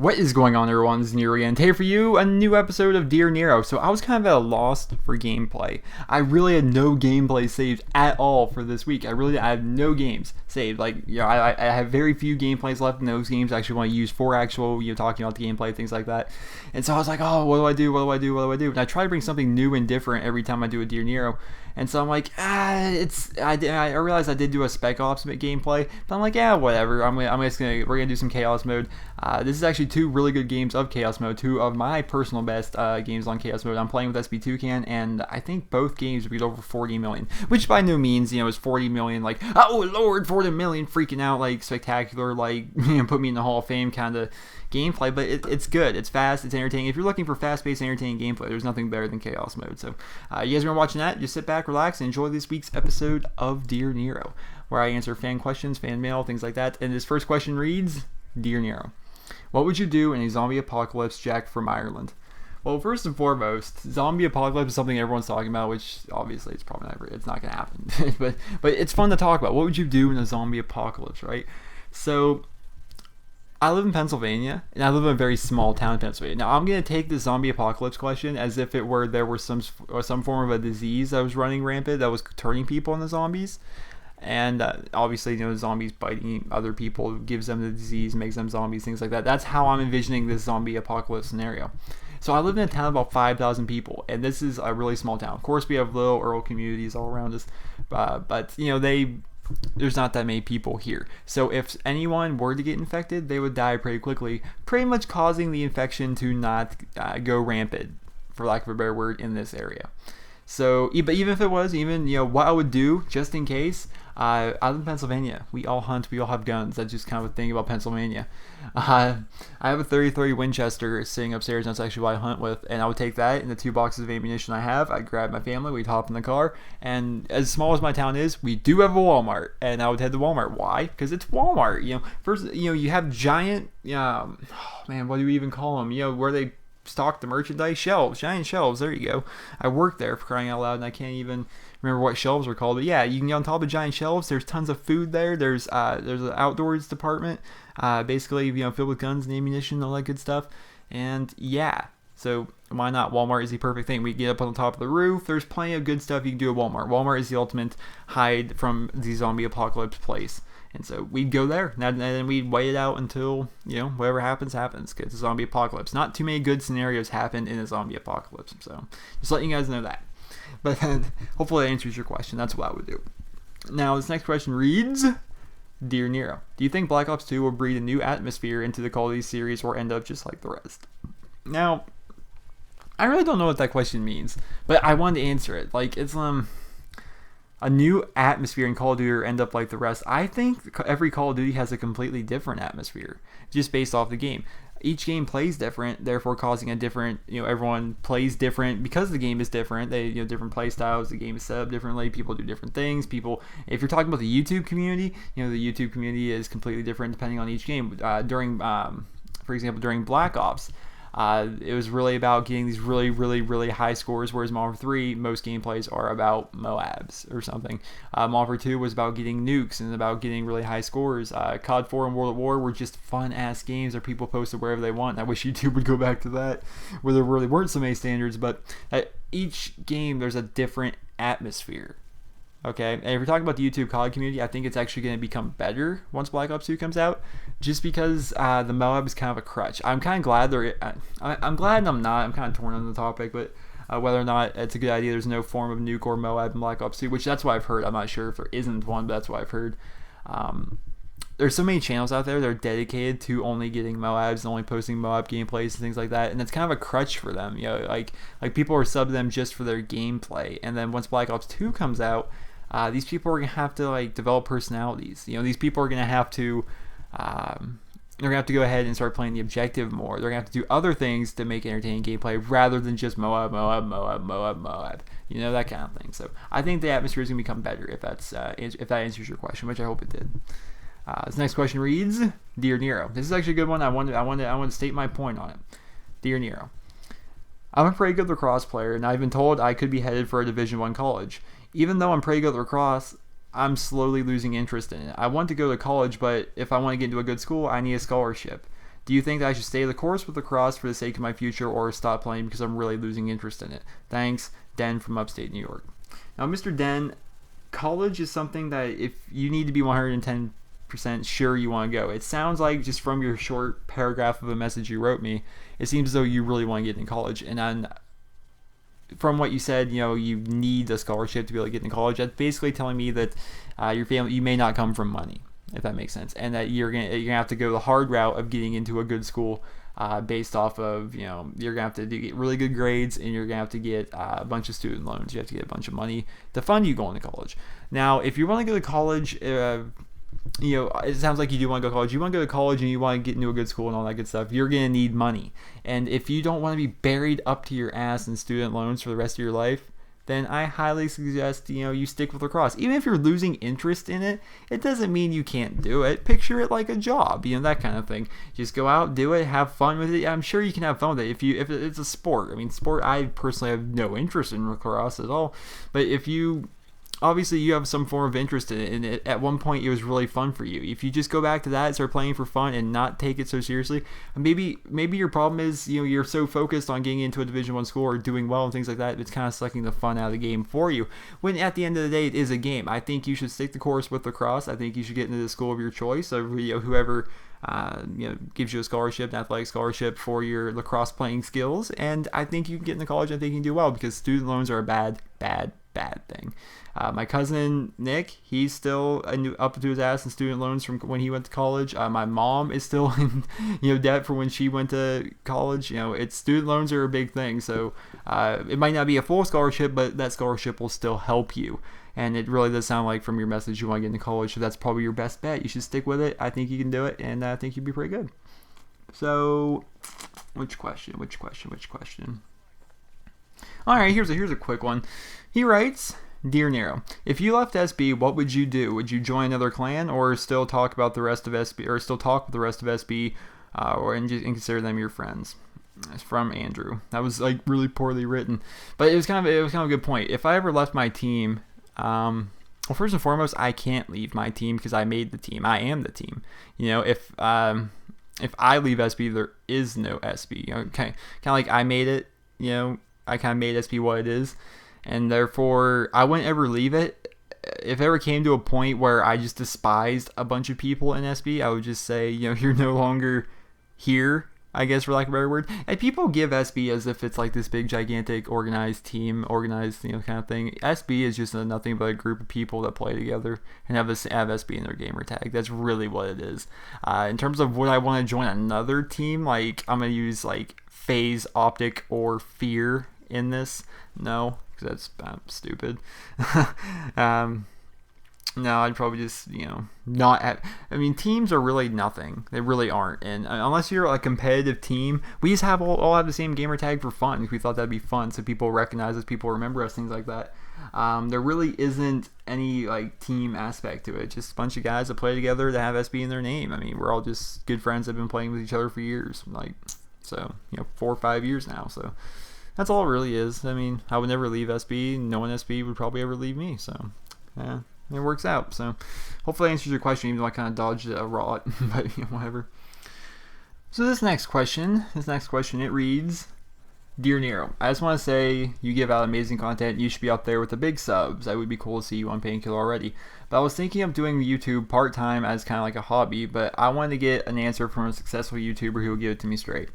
What is going on, everyone? This is Nero again. Today for you, a new episode of Dear Nero. So I was kind of at a loss for gameplay. I really had no gameplay saved at all for this week. I have no games saved. Like, I have very few gameplays left in those games I actually want to use for actual, talking about the gameplay, things like that. And so I was like, oh, what do I do? And I try to bring something new and different every time I do a Dear Nero. And so I'm like, I realized I did do a Spec Ops gameplay, but I'm like, yeah, whatever. We're gonna do some Chaos Mode. This is actually two really good games of Chaos Mode, two of my personal best games on Chaos Mode. I'm playing with SB2Can, and I think both games beat over 40 million, which by no means, is 40 million, like, oh lord, 40 million, freaking out, like, spectacular, like, put me in the Hall of Fame kind of gameplay, but it's good, it's fast, it's entertaining. If you're looking for fast-paced, entertaining gameplay, there's nothing better than Chaos Mode. So you guys are watching that, just sit back, relax, and enjoy this week's episode of Dear Nero, where I answer fan questions, fan mail, things like that. And this first question reads, Dear Nero, what would you do in a zombie apocalypse, Jack from Ireland? Well, first and foremost, zombie apocalypse is something everyone's talking about, which obviously it's probably it's not going to happen. but it's fun to talk about. What would you do in a zombie apocalypse, right? So I live in Pennsylvania, and I live in a very small town in Pennsylvania. Now, I'm going to take the zombie apocalypse question as if there were some form of a disease that was running rampant that was turning people into zombies. And obviously, zombies biting other people gives them the disease, makes them zombies, things like that. That's how I'm envisioning this zombie apocalypse scenario. So I live in a town of about 5,000 people, and this is a really small town. Of course, we have little rural communities all around us, but there's not that many people here. So if anyone were to get infected, they would die pretty quickly, pretty much causing the infection to not go rampant, for lack of a better word, in this area. So, but even if it was, what I would do, just in case, I live in Pennsylvania. We all hunt, we all have guns. That's just kind of a thing about Pennsylvania. I have a 30-30 Winchester sitting upstairs, and that's actually what I hunt with. And I would take that and the 2 boxes of ammunition I have. I'd grab my family, we'd hop in the car, and as small as my town is, we do have a Walmart, and I would head to Walmart. Why? Because it's Walmart. First, you have giant, oh man, what do we even call them? Where they stock the merchandise, giant shelves. There you go. I worked there, for crying out loud, and I can't even remember what shelves were called. But yeah, you can get on top of giant shelves. There's tons of food there. There's an outdoors department, basically filled with guns and ammunition, all that good stuff. And yeah, so why not? Walmart is the perfect thing. We get up on the top of the roof. There's plenty of good stuff you can do at Walmart. Walmart is the ultimate hide from the zombie apocalypse place. And so we'd go there, and then we'd wait it out until, whatever happens, because it's a zombie apocalypse. Not too many good scenarios happen in a zombie apocalypse, so just letting you guys know that. But hopefully that answers your question. That's what I would do. Now, this next question reads, Dear Nero, do you think Black Ops 2 will breathe a new atmosphere into the Call of Duty series or end up just like the rest? Now, I really don't know what that question means, but I wanted to answer it. Like, it's a new atmosphere in Call of Duty or end up like the rest. I think every Call of Duty has a completely different atmosphere, just based off the game. Each game plays different, therefore causing a different, everyone plays different because the game is different. They, different play styles, the game is set up differently, people do different things. If you're talking about the YouTube community, the YouTube community is completely different depending on each game. For example, during Black Ops, it was really about getting these really, really, really high scores, whereas Modern Warfare 3, most gameplays are about Moabs or something. Modern Warfare 2 was about getting nukes and about getting really high scores. COD 4 and World at War were just fun-ass games that people posted wherever they want. I wish YouTube would go back to that, where there really weren't so many standards, but at each game, there's a different atmosphere. Okay, and if you're talking about the YouTube COD community, I think it's actually going to become better once Black Ops 2 comes out, just because the Moab is kind of a crutch. I'm kind of glad I'm glad and I'm not. I'm kind of torn on the topic, but whether or not it's a good idea, there's no form of nuke or Moab in Black Ops 2, which that's what I've heard. I'm not sure if there isn't one, but that's what I've heard. There's so many channels out there that are dedicated to only getting Moabs and only posting Moab gameplays and things like that, and it's kind of a crutch for them. Like people are subbing them just for their gameplay, and then once Black Ops 2 comes out, these people are gonna have to develop personalities. These people are gonna have to go ahead and start playing the objective more. They're gonna have to do other things to make entertaining gameplay rather than just Moab, that kind of thing. So I think the atmosphere is gonna become better if that answers your question, which I hope it did. This next question reads, Dear Nero. This is actually a good one. I want to state my point on it. Dear Nero, I'm a pretty good lacrosse player, and I've been told I could be headed for a Division I college. Even though I'm pretty good at lacrosse, I'm slowly losing interest in it. I want to go to college, but if I want to get into a good school, I need a scholarship. Do you think that I should stay the course with lacrosse for the sake of my future or stop playing because I'm really losing interest in it? Thanks, Den from upstate New York. Now, Mr. Den, college is something that if you need to be 110% sure you want to go. It sounds like just from your short paragraph of a message you wrote me, it seems as though you really want to get into college. And then from what you said, you need a scholarship to be able to get into college. That's basically telling me that your family, you may not come from money, if that makes sense, and that you're gonna have to go the hard route of getting into a good school based off of you're gonna have to get really good grades, and you're gonna have to get a bunch of student loans. You have to get a bunch of money to fund you going to college. Now, if you want to go to college, it sounds like you do want to go to college. You want to go to college and you want to get into a good school and all that good stuff. You're gonna need money, and if you don't want to be buried up to your ass in student loans for the rest of your life, then I highly suggest you stick with lacrosse. Even if you're losing interest in it, it doesn't mean you can't do it. Picture it like a job, that kind of thing. Just go out, do it, have fun with it. I'm sure you can have fun with it if it's a sport. I mean, sport. I personally have no interest in lacrosse at all, but if you obviously you have some form of interest in it, and at one point it was really fun for you. If you just go back to that and start playing for fun and not take it so seriously, maybe your problem is you're so focused on getting into a Division I school or doing well and things like that, it's kind of sucking the fun out of the game for you. When at the end of the day it is a game. I think you should stick the course with lacrosse. I think you should get into the school of your choice. So whoever gives you a scholarship, an athletic scholarship for your lacrosse playing skills, and I think you can get into college. I think you can do well because student loans are a bad thing. My cousin Nick, he's still up to his ass in student loans from when he went to college. My mom is still in debt for when she went to college. Student loans are a big thing, so it might not be a full scholarship, but that scholarship will still help you. And it really does sound like from your message you want to get into college, so that's probably your best bet. You should stick with it. I think you can do it, and I think you'd be pretty good. So, which question? All right, here's a quick one. He writes, Dear Nero, if you left SB, what would you do? Would you join another clan, or still talk about the rest of SB, or still talk with the rest of SB, and consider them your friends? It's from Andrew. That was like really poorly written, but it was kind of a good point. If I ever left my team, well, first and foremost, I can't leave my team because I made the team. I am the team. If I leave SB, there is no SB. Kind of like I made it. I kind of made SB what it is. And therefore, I wouldn't ever leave it. If it ever came to a point where I just despised a bunch of people in SB, I would just say, you're no longer here, I guess, for lack of a better word. And people give SB as if it's like this big, gigantic, organized team, kind of thing. SB is just nothing but a group of people that play together and have SB in their gamer tag. That's really what it is. In terms of would I want to join another team, like I'm going to use like Phase, Optic, or Fear in this? No. Because that's stupid. No, I'd probably just, not have... I mean, teams are really nothing. They really aren't. And unless you're a competitive team, we just all have the same gamer tag for fun. Because we thought that'd be fun, so people recognize us, people remember us, things like that. There really isn't any, team aspect to it. Just a bunch of guys that play together that have SB in their name. I mean, we're all just good friends that have been playing with each other for years. 4 or 5 years now, so... That's all it really is. I mean, I would never leave SB. No one SB would probably ever leave me. So, yeah, it works out. So, hopefully that answers your question, even though I kind of dodged it a lot. But, whatever. So, this next question, it reads, Dear Nero, I just want to say you give out amazing content. You should be up there with the big subs. That would be cool to see you on Painkiller already. But I was thinking of doing YouTube part-time as kind of like a hobby. But I wanted to get an answer from a successful YouTuber who will give it to me straight.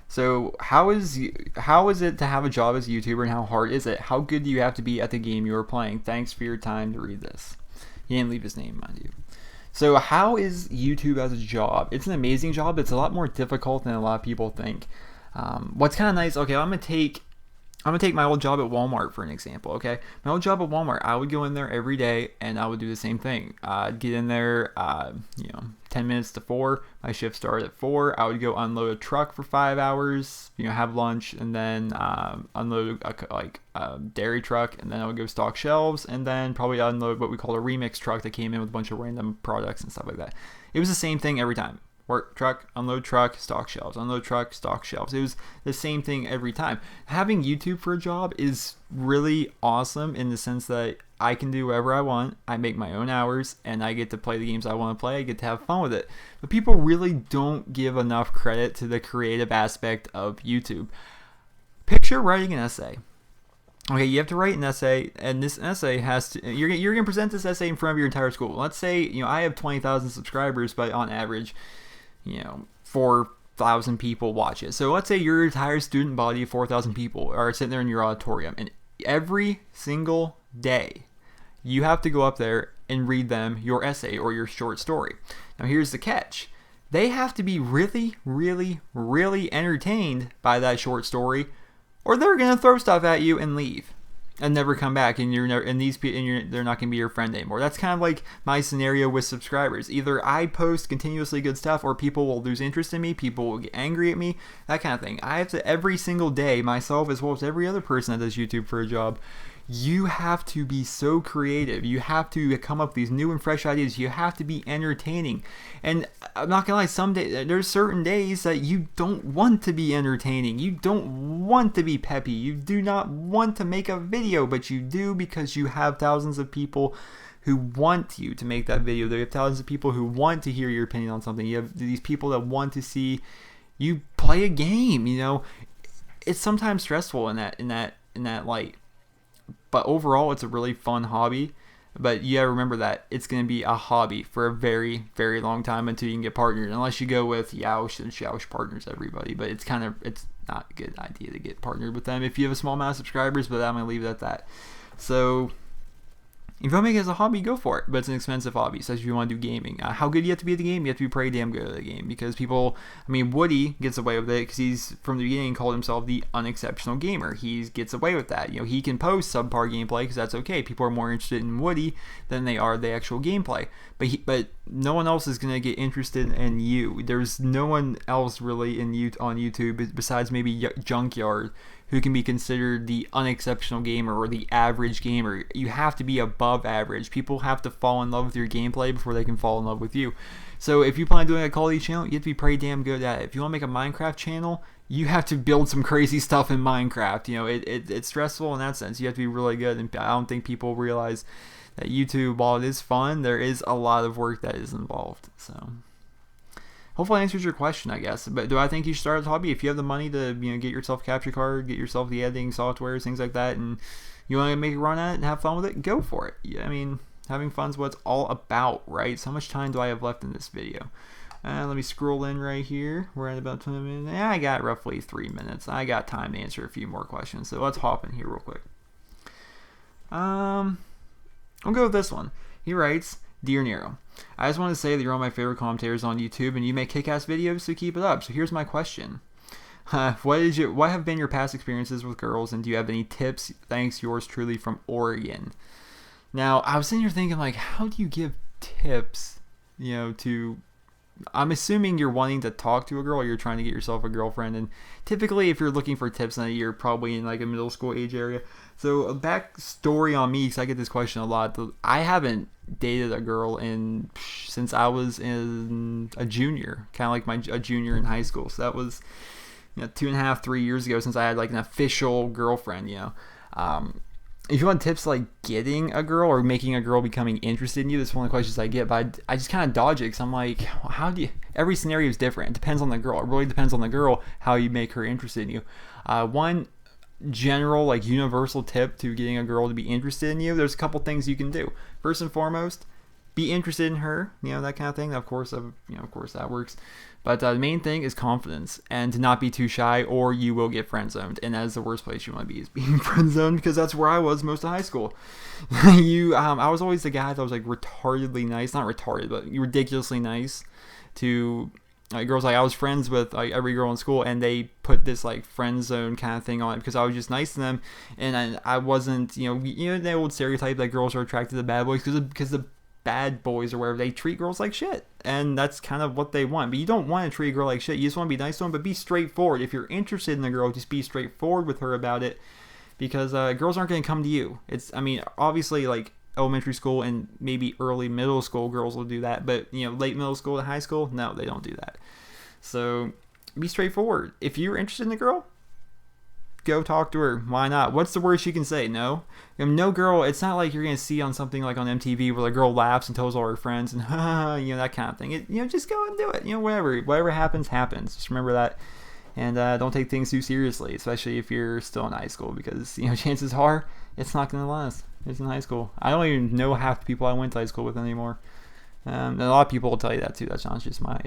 So how is it to have a job as a YouTuber, and how hard is it? How good do you have to be at the game you are playing? Thanks for your time to read this. He didn't leave his name, mind you. So how is YouTube as a job? It's an amazing job. It's a lot more difficult than a lot of people think. What's kind of nice, okay, I'm going to take my old job at Walmart for an example, okay? My old job at Walmart, I would go in there every day and I would do the same thing. I'd get in there, 10 minutes to 4. My shift started at 4. I would go unload a truck for 5 hours, have lunch, and then unload a dairy truck, and then I would go stock shelves, and then probably unload what we call a remix truck that came in with a bunch of random products and stuff like that. It was the same thing every time. work truck, unload truck, stock shelves, unload truck, stock shelves. It was the same thing every time. Having YouTube for a job is really awesome in the sense that I can do whatever I want. I make my own hours and I get to play the games I want to play. I get to have fun with it. But people really don't give enough credit to the creative aspect of YouTube. Picture writing an essay. Okay, you have to write an essay, and this essay has to, you're going to present this essay in front of your entire school. Let's say, I have 20,000 subscribers, but on average, 4,000 people watch it. So let's say your entire student body of 4,000 people are sitting there in your auditorium, and every single day, you have to go up there and read them your essay or your short story. Now here's the catch. They have to be really, really, really entertained by that short story, or they're gonna throw stuff at you and leave, and never come back, and they're not gonna be your friend anymore. That's kind of like my scenario with subscribers. Either I post continuously good stuff, or people will lose interest in me, people will get angry at me, that kind of thing. I have to every single day, myself as well as every other person that does YouTube for a job. You have to be so creative. You have to come up with these new and fresh ideas. You have to be entertaining. And I'm not gonna lie, there's certain days that you don't want to be entertaining. You don't want to be peppy. You do not want to make a video, but you do because you have thousands of people who want you to make that video. There are thousands of people who want to hear your opinion on something. You have these people that want to see you play a game. It's sometimes stressful in that light. But overall, it's a really fun hobby. But you gotta remember that it's gonna be a hobby for a very, very long time until you can get partnered. Unless you go with Yoush, and Yoush partners everybody. But it's not a good idea to get partnered with them if you have a small amount of subscribers. But I'm gonna leave it at that. So if you want to make it as a hobby, go for it. But it's an expensive hobby, especially if you want to do gaming. How good do you have to be at the game? You have to be pretty damn good at the game. Because Woody gets away with it because he's, from the beginning, called himself the unexceptional gamer. He gets away with that. He can post subpar gameplay because that's okay. People are more interested in Woody than they are the actual gameplay. But no one else is going to get interested in you. There's no one else really on YouTube besides maybe Junkyard who can be considered the unexceptional gamer or the average gamer. You have to be above average. People have to fall in love with your gameplay before they can fall in love with you. So if you plan on doing a quality channel, you have to be pretty damn good at it. If you want to make a Minecraft channel, you have to build some crazy stuff in Minecraft. It's stressful in that sense. You have to be really good, and I don't think people realize that YouTube, while it is fun, there is a lot of work that is involved. So hopefully that answers your question, I guess. But do I think you should start a hobby? If you have the money to get yourself a capture card, get yourself the editing software, things like that, and you want to make a run at it and have fun with it, go for it. Having fun is what it's all about, right? So how much time do I have left in this video? Let me scroll in right here. We're at about 20 minutes. I got roughly 3 minutes. I got time to answer a few more questions. So let's hop in here real quick. I'll go with this one. He writes, Dear Nero, I just want to say that you're one of my favorite commentators on YouTube and you make kick-ass videos, so keep it up. So here's my question. What have been your past experiences with girls, and do you have any tips? Thanks, yours truly from Oregon. Now, I was sitting here thinking, how do you give tips, to... I'm assuming you're wanting to talk to a girl or you're trying to get yourself a girlfriend, and typically if you're looking for tips, then you're probably in a middle school age area. So a backstory on me, because I get this question a lot. I haven't dated a girl since I was in a junior, kind of like a junior in high school. So that was 2.5, 3 years ago since I had an official girlfriend. If you want tips getting a girl or making a girl becoming interested in you, that's one of the questions I get, but I just kind of dodge it because I'm like, how do you... Every scenario is different. It depends on the girl. It really depends on the girl how you make her interested in you. One general universal tip to getting a girl to be interested in you, there's a couple things you can do. First and foremost, be interested in her, that kind of thing. Of course that works. But the main thing is confidence, and to not be too shy, or you will get friend zoned. And that is the worst place you want to be, is being friend zoned, because that's where I was most of high school. I was always the guy that was retardedly nice, not retarded, but ridiculously nice to girls. I was friends with every girl in school, and they put this friend zone kind of thing on it because I was just nice to them, and I wasn't, the old stereotype that girls are attracted to bad boys because the bad boys or wherever, they treat girls like shit, and that's kind of what they want. But you don't want to treat a girl like shit. You just want to be nice to them, but be straightforward. If you're interested in a girl, just be straightforward with her about it, because girls aren't going to come to you. Obviously elementary school and maybe early middle school girls will do that, but late middle school to high school, no, they don't do that. So be straightforward. If you're interested in a girl, go talk to her. Why not? What's the worst you can say? No. No girl, it's not like you're going to see on something like on MTV where the girl laughs and tells all her friends and that kind of thing. Just go and do it. Whatever happens. Just remember that. And don't take things too seriously, especially if you're still in high school, because chances are it's not going to last. It's in high school. I don't even know half the people I went to high school with anymore. And a lot of people will tell you that too. That's not just my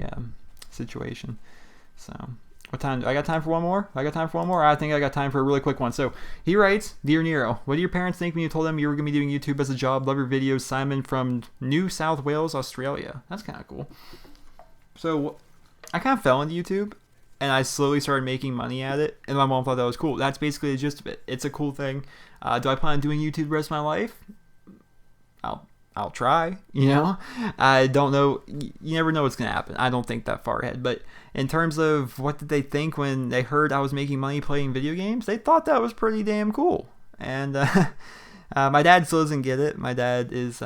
situation. So, what time? I got time for one more? I think I got time for a really quick one. So, he writes, Dear Nero, what do your parents think when you told them you were going to be doing YouTube as a job? Love your videos, Simon from New South Wales, Australia. That's kind of cool. So, I kind of fell into YouTube, and I slowly started making money at it, and my mom thought that was cool. That's basically the gist of it. It's a cool thing. Do I plan on doing YouTube the rest of my life? I'll try, I don't know. You never know what's going to happen. I don't think that far ahead. But in terms of what did they think when they heard I was making money playing video games, they thought that was pretty damn cool. And my dad still doesn't get it. My dad is,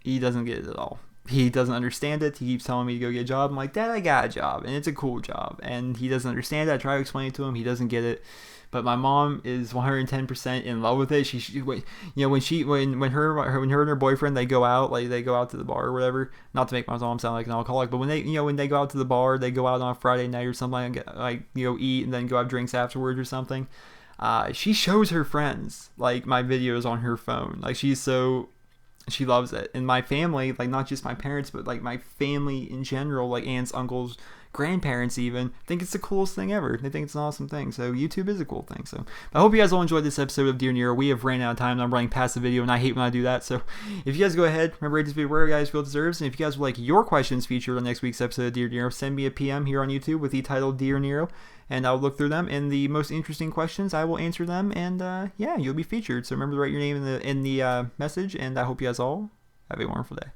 he doesn't get it at all. He doesn't understand it. He keeps telling me to go get a job. I'm like, Dad, I got a job, and it's a cool job. And he doesn't understand it. I try to explain it to him. He doesn't get it. But my mom is 110% in love with it. When her and her boyfriend, they go out to the bar or whatever. Not to make my mom sound like an alcoholic, but when they go out to the bar, they go out on a Friday night or something, eat and then go have drinks afterwards or something. She shows her friends like my videos on her phone. Like she loves it. And my family, like not just my parents, but like my family in general, like aunts, uncles, grandparents even, think it's the coolest thing ever. They think it's an awesome thing. So YouTube is a cool thing. So I hope you guys all enjoyed this episode of Dear Nero. We have ran out of time and I'm running past the video, and I hate when I do that. So if you guys go ahead, remember, rate this video wherever you guys feel it deserves. And if you guys would like your questions featured on next week's episode of Dear Nero, send me a PM here on YouTube with the title Dear Nero, and I'll look through them, and the most interesting questions, I will answer them, and you'll be featured. So remember to write your name in the message, and I hope you guys all have a wonderful day.